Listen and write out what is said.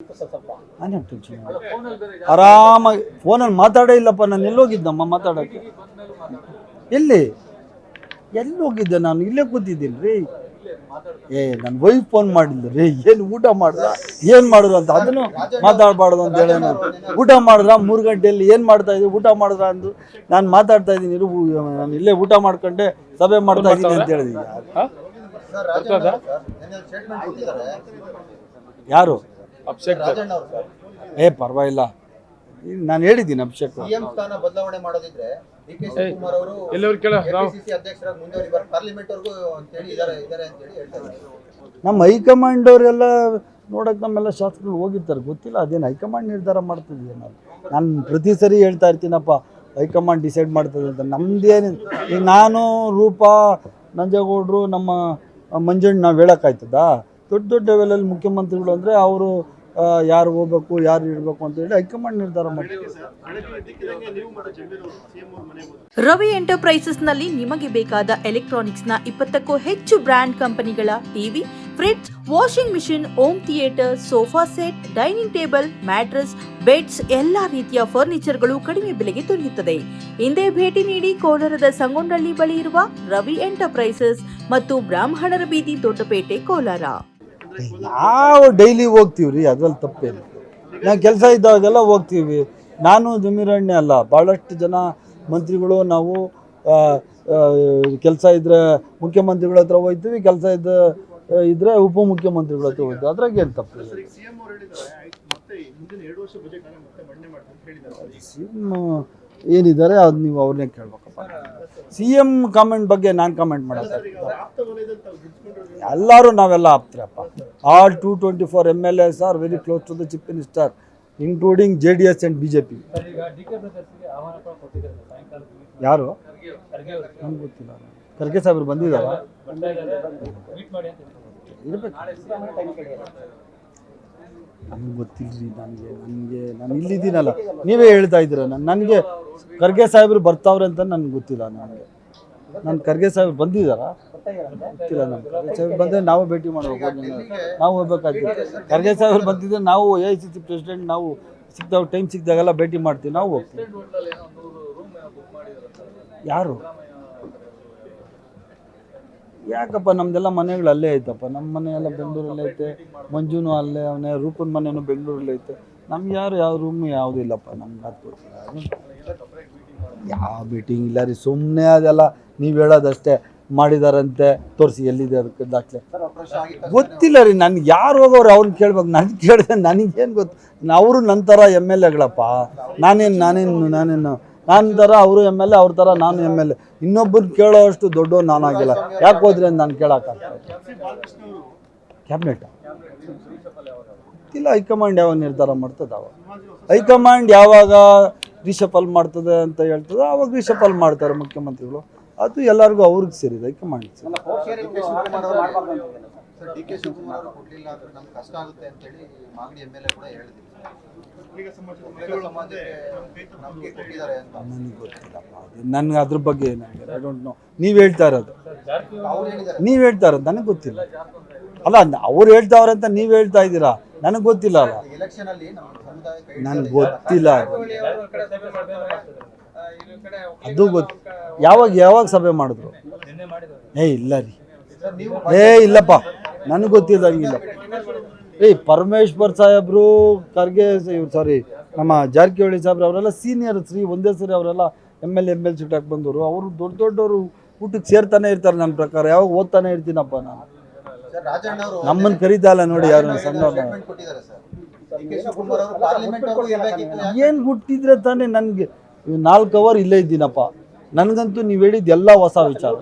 ನಾನೇನು ಟೆನ್ಷನ್ ಆರಾಮಾಗಿ ಫೋನಲ್ಲಿ ಮಾತಾಡೇ ಇಲ್ಲಪ್ಪ. ನಾನು ಎಲ್ಲೋಗಿದ್ದಮ್ಮ ಮಾತಾಡೋಕ್ಕೆ? ಎಲ್ಲಿ ಹೋಗಿದ್ದೆ ನಾನು? ಇಲ್ಲೇ ಕೂತಿದ್ದೀನಿ ರೀ. ನನ್ನ ವೈಫ್ ಫೋನ್ ಮಾಡಿದ್ದು ರೀ, ಏನು ಊಟ ಮಾಡಿದ್ರ ಏನು ಮಾಡಿದ್ರು ಅಂತ. ಅದನ್ನು ಮಾತಾಡಬಾರ್ದು ಅಂತ ಹೇಳಿ ನಾನು ಊಟ ಮಾಡಿದ್ರ 3 ಗಂಟೆಯಲ್ಲಿ ಏನು ಮಾಡ್ತಾ ಇದ್ದೀವಿ ಊಟ ಮಾಡಿದ್ರ ಅಂದು ನಾನು ಮಾತಾಡ್ತಾ ಇದ್ದೀನಿ. ನಾನು ಇಲ್ಲೇ ಊಟ ಮಾಡ್ಕೊಂಡೆ ಸಭೆ ಮಾಡ್ತಾ ಇದ್ದೀನಿ ಅಂತ ಹೇಳಿದ್ದೀನಿ. ಯಾರು? ಪರವಾಗಿಲ್ಲ, ನಾನು ಹೇಳಿದ್ದೀನಿ ಅಭಿಷೇಕ್ ಬದಲಾವಣೆ ಮಾಡೋದಿದ್ರೆ ನಮ್ಮ ಹೈಕಮಾಂಡ್ ಅವರೆಲ್ಲ ನೋಡಕ್ಕೆ ನಮ್ಮೆಲ್ಲ ಶಾಸಕರು ಹೋಗಿರ್ತಾರೆ, ಗೊತ್ತಿಲ್ಲ ಅದೇನು ಹೈಕಮಾಂಡ್ ನಿರ್ಧಾರ ಮಾಡ್ತಿದ್ವಿ. ನಾನು ಪ್ರತಿ ಸರಿ ಹೇಳ್ತಾ ಇರ್ತೀನಪ್ಪ, ಹೈಕಮಾಂಡ್ ಡಿಸೈಡ್ ಮಾಡ್ತದೆ ಅಂತ. ನಮ್ಮದೇನು ಈಗ ನಾನು ರೂಪಾ ನಂಜೇಗೌಡರು ನಮ್ಮ ಮಂಜಣ್ಣ ನಾವು ಹೇಳೋಕ್ಕಾಯ್ತದ? ದೊಡ್ಡ ಲೆವೆಲಲ್ಲಿ ಮುಖ್ಯಮಂತ್ರಿಗಳು ಅಂದರೆ ಅವರು ಯಾರು ಹೋಗ್ಬೇಕು ಯಾರು ಇರಬೇಕು ಅಂತ ಹೇಳಿ ಹೈಕಮಾಂಡ್ ನಿರ್ಧಾರ ಮಾಡ್ತಾರೆ. ರವಿ ಎಂಟರ್ಪ್ರೈಸಸ್ನಲ್ಲಿ ನಿಮಗೆ ಬೇಕಾದ ಎಲೆಕ್ಟ್ರಾನಿಕ್ಸ್ನ 20ಕ್ಕೂ ಹೆಚ್ಚು ಬ್ರ್ಯಾಂಡ್ ಕಂಪನಿಗಳ TV, fridge, washing machine, home theatre, sofa set, dining table, mattress, beds, ಎಲ್ಲಾ ರೀತಿಯ ಫರ್ನಿಚರ್ಗಳು ಕಡಿಮೆ ಬೆಲೆಗೆ ದೊರೆಯುತ್ತದೆ. ಹಿಂದೆ ಭೇಟಿ ನೀಡಿ ಕೋಲಾರದ ಸಂಗೊಂಡಳ್ಳಿ ಬಳಿ ಇರುವ ರವಿ ಎಂಟರ್ಪ್ರೈಸಸ್ ಮತ್ತು ಬ್ರಾಹ್ಮಣರ ಬೀದಿ, ದೊಡ್ಡಪೇಟೆ, ಕೋಲಾರ. ನಾವು ಡೈಲಿ ಹೋಗ್ತೀವಿ ರೀ, ಅದ್ರಲ್ಲಿ ತಪ್ಪೇನು. ನಾವು ಕೆಲಸ ಇದ್ದಾಗೆಲ್ಲ ಹೋಗ್ತೀವಿ. ನಾನು ಜಮೀರಣ್ಣೆ ಅಲ್ಲ, ಭಾಳಷ್ಟು ಜನ ಮಂತ್ರಿಗಳು ನಾವು ಕೆಲಸ ಇದ್ದರೆ ಮುಖ್ಯಮಂತ್ರಿಗಳ ಹತ್ರ ಹೋಗ್ತೀವಿ, ಕೆಲಸ ಇದ್ದರೆ ಉಪಮುಖ್ಯಮಂತ್ರಿಗಳ ಹತ್ರ ಹೋಗ್ತೀವಿ. ಅದ್ರಾಗ ಏನು ತಪ್ಪು? ಏನಿದ್ದಾರೆ ಅದು ನೀವು ಅವ್ರನ್ನೇ ಕೇಳ್ಬೇಕಪ್ಪ. CM ಕಾಮೆಂಟ್ ಬಗ್ಗೆ ನಾನು ಕಾಮೆಂಟ್ ಮಾಡೋದು? ಎಲ್ಲರೂ ನಾವೆಲ್ಲ ಆಪ್ತರಪ್ಪ. All 224 MLAs are very close to the chief minister, including JDS and BJP. ಯಾರು? ನಮ್ಗೆ ಗೊತ್ತಿಲ್ಲ. ಖರ್ಗೆ ಸಾಹೇಬರು ಬಂದಿದ್ದಾರ? ಇರಬೇಕು, ನಮ್ಗೆ ಗೊತ್ತಿಲ್ಲರಿ. ನಾನು ಇಲ್ಲಿದ್ದೀನಲ್ಲ, ನೀವೇ ಹೇಳ್ತಾ ಇದ್ದೀರ. ನನಗೆ ಖರ್ಗೆ ಸಾಹೇಬರು ಬರ್ತಾವ್ರೆ ಅಂತ ನನಗೆ ಗೊತ್ತಿಲ್ಲ. ನಾನು ಖರ್ಗೆ ಸಾಹೇಬರು ಬಂದಿದ್ದಾರಾ ಗೊತ್ತಿಲ್ಲ. ನಮ್ಮ ಖರ್ಗೆ ಸಾಹೇಬರು ಬಂದರೆ ನಾವು ಭೇಟಿ ಮಾಡ್ಬೇಕು, ನಾವು ಹೋಗ್ಬೇಕಾಗ್ತದೆ. ಖರ್ಗೆ ಸಾಹೇಬರು ಬಂದಿದ್ದರೆ ನಾವು AICC ಪ್ರೆಸಿಡೆಂಟ್, ನಾವು ಟೈಮ್ ಸಿಕ್ಕಿದಾಗೆಲ್ಲ ಭೇಟಿ ಮಾಡ್ತೀವಿ, ನಾವು ಹೋಗ್ತೀವಿ. ಯಾರು? ಯಾಕಪ್ಪ, ನಮ್ಮದೆಲ್ಲ ಮನೆಗಳು ಅಲ್ಲೇ ಐತಪ್ಪ. ನಮ್ಮ ಮನೆ ಎಲ್ಲ ಬೆಂಗಳೂರಲ್ಲೇ ಐತೆ, ಮಂಜುನೂ ಅಲ್ಲೇ ಅವನೇ, ರೂಪನ ಮನೆಯೂ ಬೆಂಗಳೂರಲ್ಲೇ ಐತೆ. ನಮ್ಗೆ ಯಾವ ರೂಮ್ ಯಾವುದೂ ಇಲ್ಲಪ್ಪ. ನಮ್ಗೆ ಅದು ಗೊತ್ತಿಲ್ಲ. ಯಾವ ಮೀಟಿಂಗ್ ಇಲ್ಲ ರೀ, ಸುಮ್ಮನೆ ಅದೆಲ್ಲ ನೀವು ಹೇಳೋದಷ್ಟೇ. ಮಾಡಿದಾರಂತೆ ತೋರಿಸಿ, ಎಲ್ಲಿದೆ ಅದಕ್ಕೆ ದಾಖಲೆ? ಗೊತ್ತಿಲ್ಲ ರೀ. ನನಗೆ ಯಾರು ಹೋಗೋರು ಅವ್ರನ್ನ ಕೇಳ್ಬೇಕು, ನನಗೆ ಕೇಳಿದೆ ನನಗೇನು ಗೊತ್ತು? ಅವರು ನನ್ನ ಥರ MLAಗಳಪ್ಪ. ನನ್ನ ಥರ ಅವರು MLA, ಅವ್ರ ಥರ ನಾನು MLA. ಇನ್ನೊಬ್ಬರು ಕೇಳೋ ಅಷ್ಟು ದೊಡ್ಡವ್ ನಾನಾಗಿಲ್ಲ. ಯಾಕೆ ಹೋದ್ರೆ ಅಂತ ನಾನು ಕೇಳೋಕ್ಕಾಗ್ತದೆ? ಕ್ಯಾಬಿನೆಟ್ ಇಲ್ಲ, ಹೈಕಮಾಂಡ್ ಯಾವಾಗ ನಿರ್ಧಾರ ಮಾಡ್ತದೆ ಅವಾಗ. ಹೈಕಮಾಂಡ್ ಯಾವಾಗ ರಿಷಫಲ್ ಮಾಡ್ತದೆ ಅಂತ ಹೇಳ್ತದೆ ಆವಾಗ ರಿಷಫಲ್ ಮಾಡ್ತಾರೆ ಮುಖ್ಯಮಂತ್ರಿಗಳು. ಅದು ಎಲ್ಲರಿಗೂ ಅವ್ರಿಗೆ ಸೇರಿದೆ, ಹೈಕಮಾಂಡ್ ನನಗೆ ಗೊತ್ತಿಲ್ಲಪ್ಪ. ನನಗೆ ಅದ್ರ ಬಗ್ಗೆ ಐ ಡೋಂಟ್ ನೋ. ನೀವು ಹೇಳ್ತಾ ಇರೋದು ನನಗೆ ಗೊತ್ತಿಲ್ಲ. ಅಲ್ಲ, ಅವ್ರು ಹೇಳ್ತಾವ್ರೆ ಅಂತ ನೀವು ಹೇಳ್ತಾ ಇದ್ದೀರಾ, ನನಗೆ ಗೊತ್ತಿಲ್ಲ. ಅಲ್ಲ, ನನಗೆ ಗೊತ್ತಿಲ್ಲ. ಅದು ಯಾವಾಗ ಸಭೆ ಮಾಡಿದ್ರು? ಇಲ್ಲ ರೀ, ಇಲ್ಲಪ್ಪ, ನನಗೆ ಗೊತ್ತಿಲ್ಲ. ಪರಮೇಶ್ವರ್ ಸಾಹೇಬ್ರು, ಖರ್ಗೆ ನಮ್ಮ ಜಾರಕಿಹೊಳಿ ಸಾಹೇಬ್ರು ಅವರೆಲ್ಲ ಸೀನಿಯರ್ ಶ್ರೀ. ಒಂದೇ ಸರಿ ಅವರೆಲ್ಲ MLA ಸೀಟಾಗಿ ಬಂದವರು. ಅವರು ದೊಡ್ಡವರು ಊಟಕ್ಕೆ ಸೇರ್ತಾನೆ ಇರ್ತಾರೆ. ನನ್ನ ಪ್ರಕಾರ ಯಾವಾಗ ಓದ್ತಾನೆ ಇರ್ತೀನಪ್ಪ ನಾನು. ನಮ್ಮನ್ನು ಕರೀತಾಯಿಲ್ಲ ನೋಡಿ ಯಾರು ಸಣ್ಣವ್ರನ್ನ. ಏನು ಹುಟ್ಟಿದ್ರೆ ತಾನೇ? ನನಗೆ 4 ಅವರ್ ಇಲ್ಲೇ ಇದ್ದೀನಪ್ಪ. ನನಗಂತೂ ನೀವು ಹೇಳಿದ್ದು ಎಲ್ಲ ಹೊಸ ವಿಚಾರ.